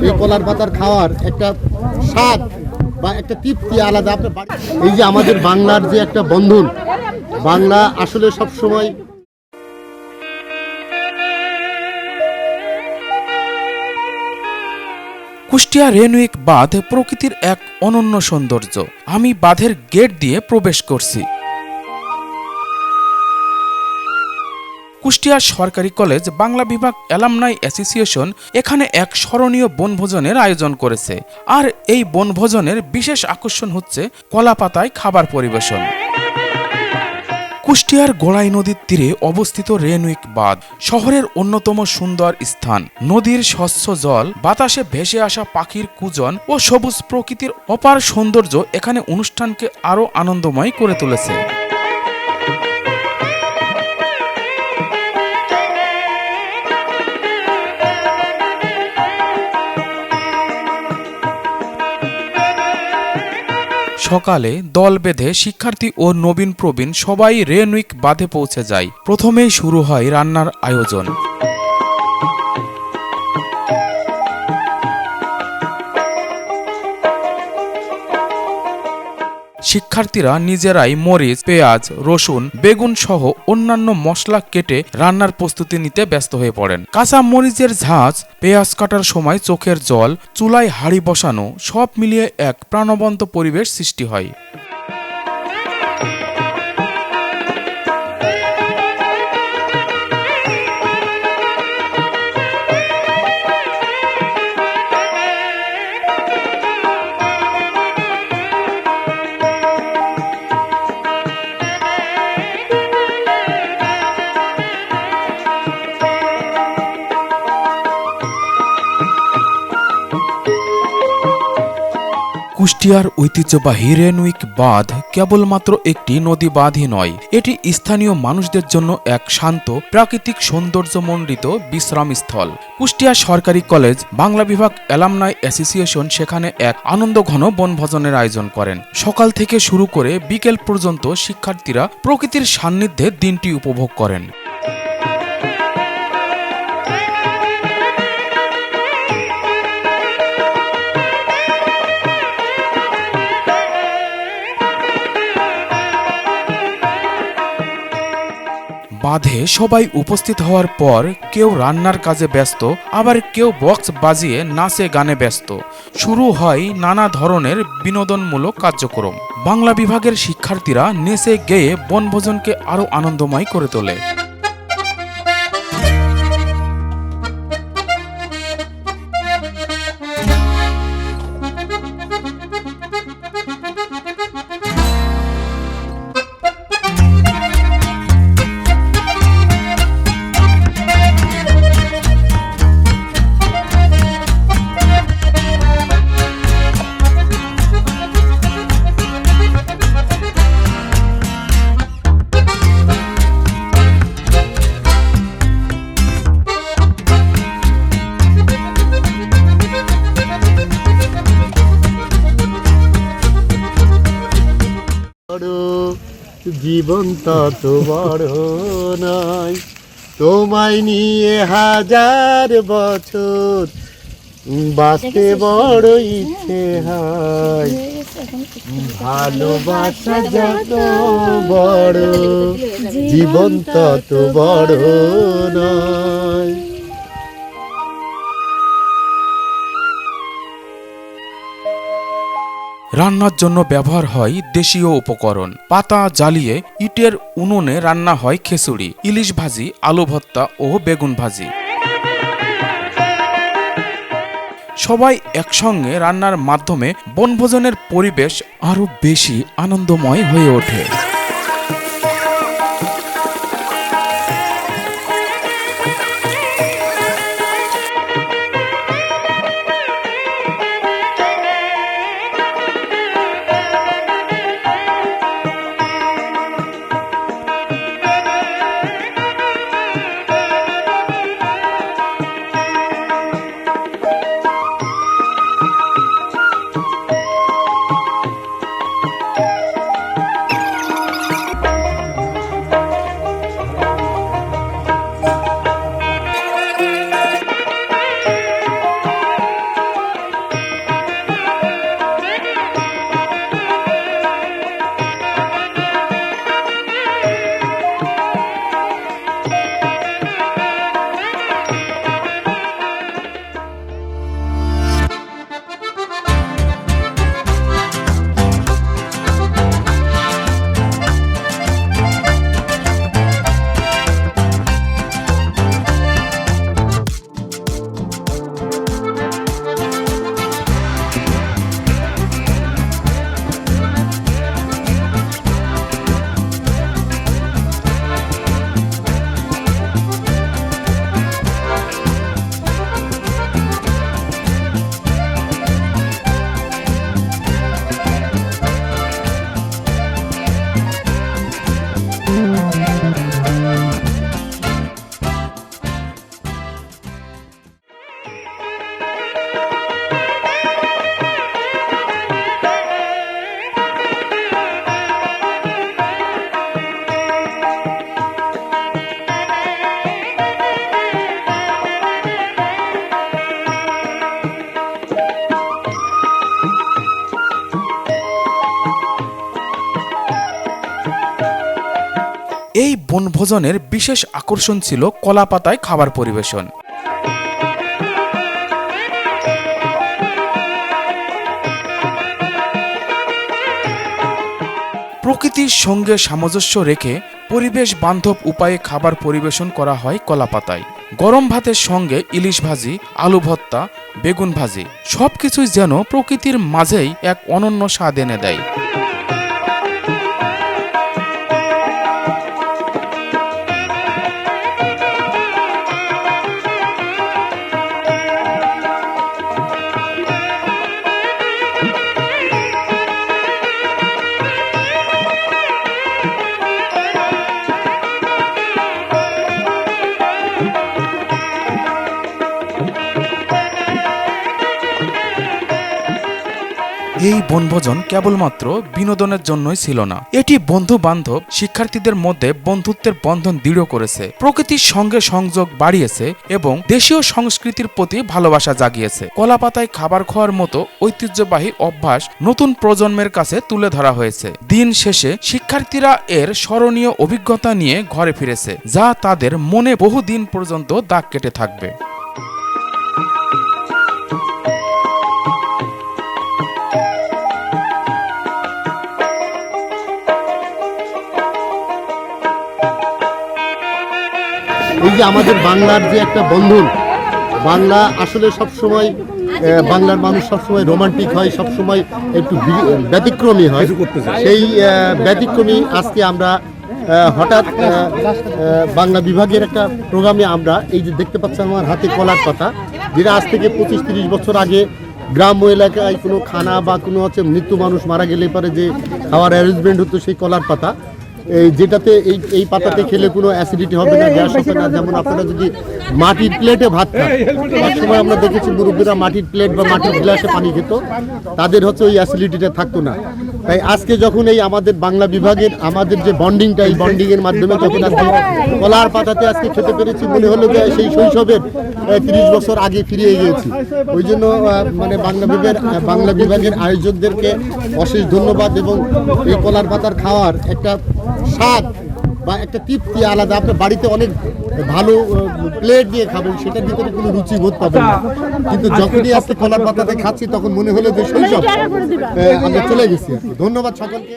এই কলার পাতার খাওয়ার একটা স্বাদ বা একটা তৃপ্তি আলাদা। আপনার এই যে আমাদের বাংলার যে একটা বন্ধন, বাংলা আসলে সবসময় কুষ্টিয়া রেনুইক বাঁধ প্রকৃতির এক অনন্য সৌন্দর্য। আমি বাঁধের গেট দিয়ে প্রবেশ করছি। কুষ্টিয়া সরকারি কলেজ বাংলা বিভাগ অ্যালামনাই অ্যাসোসিয়েশন এখানে এক স্মরণীয় বনভোজনের আয়োজন করেছে। আর এই বনভোজনের বিশেষ আকর্ষণ হচ্ছে কলাপাতায় খাবার পরিবেশন। কুষ্টিয়ার গোড়াই নদীর তীরে অবস্থিত রেনুইক বাঁধ শহরের অন্যতম সুন্দর স্থান। নদীর স্বচ্ছ জল, বাতাসে ভেসে আসা পাখির কুজন ও সবুজ প্রকৃতির অপার সৌন্দর্য এখানে অনুষ্ঠানকে আরও আনন্দময় করে তুলেছে। সকালে দল বেঁধে শিক্ষার্থী ও নবীন প্রবীণ সবাই রেনুইক বাঁধে পৌঁছে যায়। প্রথমেই শুরু হয় রান্নার আয়োজন। শিক্ষার্থীরা নিজেরাই মরিচ, পেঁয়াজ, রসুন, বেগুন সহ অন্যান্য মশলা কেটে রান্নার প্রস্তুতি নিতে ব্যস্ত হয়ে পড়েন। কাঁচা মরিচের ঝাঁজ, পেঁয়াজ কাটার সময় চোখের জল, চুলায় হাঁড়ি বসানো, সব মিলিয়ে এক প্রাণবন্ত পরিবেশ সৃষ্টি হয়। কুষ্টিয়ার ঐতিহ্যবাহী রেনুইক বাঁধ কেবলমাত্র একটি নদী বাঁধই নয়, এটি স্থানীয় মানুষদের জন্য এক শান্ত, প্রাকৃতিক সৌন্দর্যমণ্ডিত বিশ্রামস্থল। কুষ্টিয়া সরকারি কলেজ বাংলা বিভাগ অ্যালামনাই অ্যাসোসিয়েশন সেখানে এক আনন্দঘন বনভোজনের আয়োজন করেন। সকাল থেকে শুরু করে বিকেল পর্যন্ত শিক্ষার্থীরা প্রকৃতির সান্নিধ্যে দিনটি উপভোগ করেন। বাঁধে সবাই উপস্থিত হওয়ার পর কেউ রান্নার কাজে ব্যস্ত, আবার কেউ বক্স বাজিয়ে নাচে গানে ব্যস্ত। শুরু হয় নানা ধরনের বিনোদনমূলক কার্যক্রম। বাংলা বিভাগের শিক্ষার্থীরা নেচে গেয়ে বনভোজনকে আরও আনন্দময় করে তোলে। জীবন তত বড় নয়, তোমায় নিয়ে হাজার বছর বাঁচতে বড় ইচ্ছে হয়। ভালোবাসা যত বড়, জীবন তত বড় নয়। রান্নার জন্য ব্যবহার হয় দেশীয় উপকরণ। পাতা জ্বালিয়ে ইটের উনুনে রান্না হয় খিচুড়ি, ইলিশ ভাজি, আলু ভর্তা ও বেগুন ভাজি। সবাই একসঙ্গে রান্নার মাধ্যমে বনভোজনের পরিবেশ আরও বেশি আনন্দময় হয়ে ওঠে। এই বনভোজনের বিশেষ আকর্ষণ ছিল কলাপাতায় খাবার পরিবেশন। প্রকৃতির সঙ্গে সামঞ্জস্য রেখে পরিবেশ বান্ধব উপায়ে খাবার পরিবেশন করা হয় কলাপাতায়। গরম ভাতের সঙ্গে ইলিশ ভাজি, আলু ভর্তা, বেগুন ভাজি সবকিছুই যেন প্রকৃতির মাঝেই এক অনন্য স্বাদ এনে দেয়। এই বনভোজন কেবলমাত্র বিনোদনের জন্যই ছিল না, এটি বন্ধু বান্ধব শিক্ষার্থীদের মধ্যে বন্ধুত্বের বন্ধন দৃঢ় করেছে, প্রকৃতির সঙ্গে সংযোগ বাড়িয়েছে এবং দেশীয় সংস্কৃতির প্রতি ভালোবাসা জাগিয়েছে। কলাপাতায় খাবার খাওয়ার মতো ঐতিহ্যবাহী অভ্যাস নতুন প্রজন্মের কাছে তুলে ধরা হয়েছে। দিন শেষে শিক্ষার্থীরা এর স্মরণীয় অভিজ্ঞতা নিয়ে ঘরে ফিরেছে, যা তাদের মনে বহুদিন পর্যন্ত দাগ কেটে থাকবে। এই যে আমাদের বাংলার যে একটা বন্ধন, বাংলা আসলে সবসময় বাংলার মানুষ সবসময় রোমান্টিক হয়, সবসময় একটু ব্যতিক্রমী হয়। সেই ব্যতিক্রমী আজকে আমরা হঠাৎ বাংলা বিভাগের একটা প্রোগ্রামে আমরা এই যে দেখতে পাচ্ছি আমার হাতে কলার পাতা, যেটা আজ থেকে 25-30 বছর আগে গ্রাম্য এলাকায় কোনো খানা বা কোনো মৃত্যু মানুষ মারা গেলে পরে যে খাওয়ার অ্যারেঞ্জমেন্ট হতো সেই কলার পাতা, এই যেটাতে এই পাতাতে খেলে কোনো অ্যাসিডিটি হবে না, গ্যাস হবে না। যেমন আপনারা যদি মাটির প্লেটে ভাত খান, এক সময় আমরা দেখেছি মুরব্বীরা মাটির প্লেট বা মাটির গ্লাসে পানি খেত, তাদের ওই অ্যাসিডিটিটা থাকতো না। তাই আজকে যখন এই আমাদের বাংলা বিভাগের আমাদের যে বন্ডিংটা, এই বন্ডিংয়ের মাধ্যমে যখন আজকে কলার পাতাতে আজকে খেতে পেরেছি, মনে হলো যে সেই শৈশবের 30 বছর আগে ফিরিয়ে গিয়েছি। ওই জন্য মানে বাংলা বিভাগের আয়োজকদেরকে অশেষ ধন্যবাদ। এবং এই কলার পাতার খাওয়ার একটা স্বাদ বা একটা তৃপ্তি আলাদা। আপনার বাড়িতে অনেক ভালো প্লেট দিয়ে খাবেন, সেটার ভিতরে কোনো রুচি বোধ পাবেন না, কিন্তু যখনই আজকে কলার পাতাতে খাচ্ছি তখন মনে হলো যে শৈশব আমরা চলে গেছি। ধন্যবাদ সকলকে।